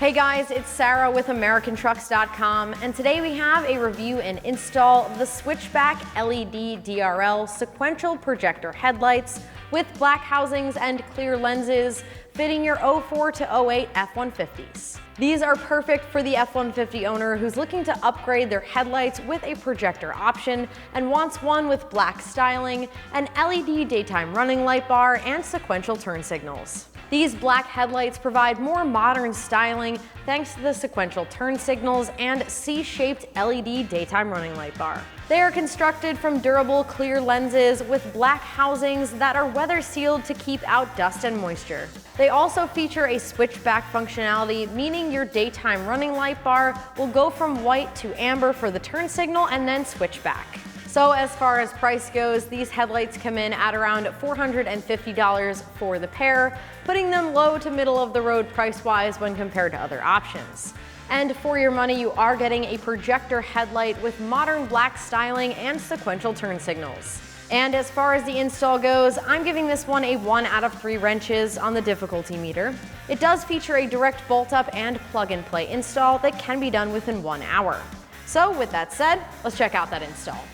Hey guys, it's Sarah with AmericanTrucks.com, and today we have a review and install of the Switchback LED DRL sequential projector headlights with black housings and clear lenses fitting your 04 to 08 F-150s. These are perfect for the F-150 owner who's looking to upgrade their headlights with a projector option and wants one with black styling, an LED daytime running light bar, and sequential turn signals. These black headlights provide more modern styling thanks to the sequential turn signals and C-shaped LED daytime running light bar. They are constructed from durable clear lenses with black housings that are weather sealed to keep out dust and moisture. They also feature a switchback functionality, meaning your daytime running light bar will go from white to amber for the turn signal and then switch back. So as far as price goes, these headlights come in at around $450 for the pair, putting them low to middle of the road price-wise when compared to other options. And for your money, you are getting a projector headlight with modern black styling and sequential turn signals. And as far as the install goes, I'm giving this one a 1 out of 3 wrenches on the difficulty meter. It does feature a direct bolt-up and plug-and-play install that can be done within 1 hour. So with that said, let's check out that install.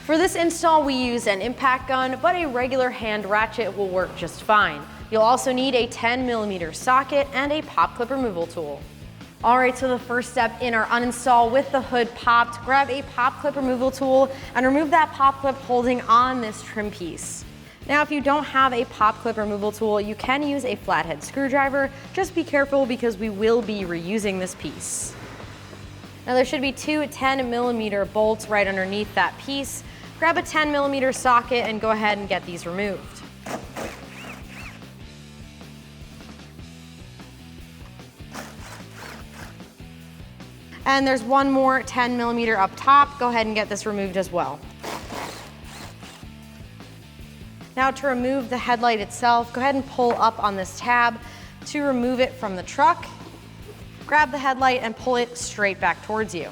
For this install, we use an impact gun, but a regular hand ratchet will work just fine. You'll also need a 10mm socket and a pop clip removal tool. All right, so the first step in our uninstall with the hood popped, grab a pop clip removal tool and remove that pop clip holding on this trim piece. Now, if you don't have a pop clip removal tool, you can use a flathead screwdriver. Just be careful because we will be reusing this piece. Now, there should be 2 10mm bolts right underneath that piece. Grab a 10mm socket and go ahead and get these removed. And there's one more 10mm up top. Go ahead and get this removed as well. Now to remove the headlight itself, go ahead and pull up on this tab to remove it from the truck. Grab the headlight and pull it straight back towards you.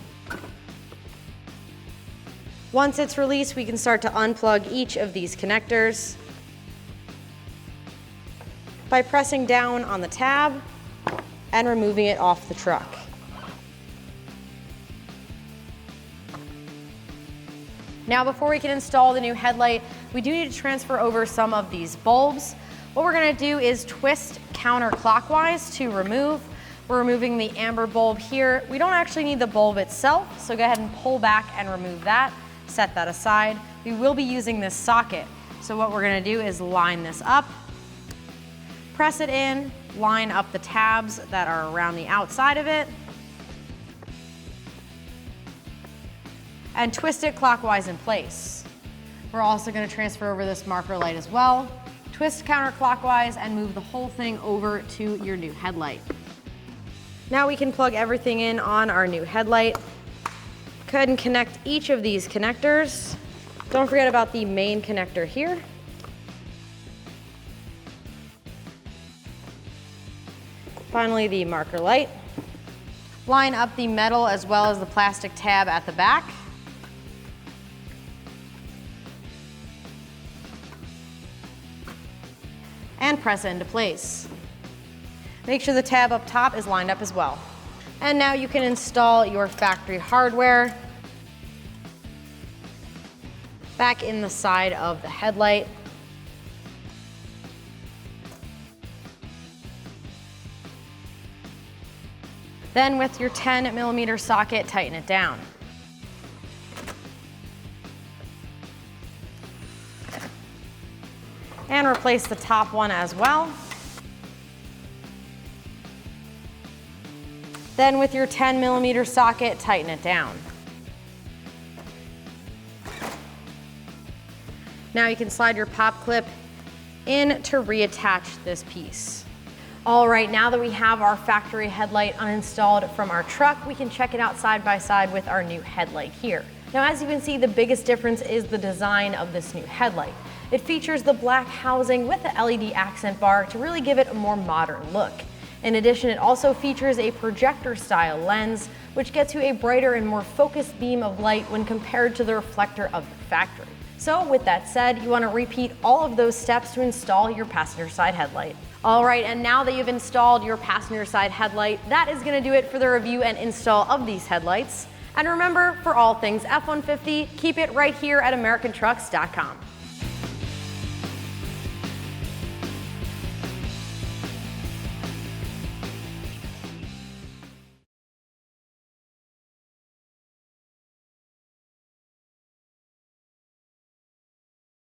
Once it's released, we can start to unplug each of these connectors by pressing down on the tab and removing it off the truck. Now, before we can install the new headlight, we do need to transfer over some of these bulbs. What we're gonna do is twist counterclockwise to remove. We're removing the amber bulb here. We don't actually need the bulb itself, so go ahead and pull back and remove that. Set that aside. We will be using this socket. So what we're gonna do is line this up, press it in, line up the tabs that are around the outside of it, and twist it clockwise in place. We're also gonna transfer over this marker light as well. Twist counterclockwise and move the whole thing over to your new headlight. Now we can plug everything in on our new headlight. Go ahead and connect each of these connectors. Don't forget about the main connector here. Finally, the marker light. Line up the metal as well as the plastic tab at the back. And press it into place. Make sure the tab up top is lined up as well. And now you can install your factory hardware back in the side of the headlight. Then with your 10mm socket, tighten it down. And replace the top one as well. Then with your 10mm socket, tighten it down. Now you can slide your pop clip in to reattach this piece. All right, now that we have our factory headlight uninstalled from our truck, we can check it out side by side with our new headlight here. Now, as you can see, the biggest difference is the design of this new headlight. It features the black housing with the LED accent bar to really give it a more modern look. In addition, it also features a projector style lens, which gets you a brighter and more focused beam of light when compared to the reflector of the factory. So with that said, you want to repeat all of those steps to install your passenger side headlight. All right, and now that you've installed your passenger side headlight, that is going to do it for the review and install of these headlights. And remember, for all things F-150, keep it right here at AmericanTrucks.com.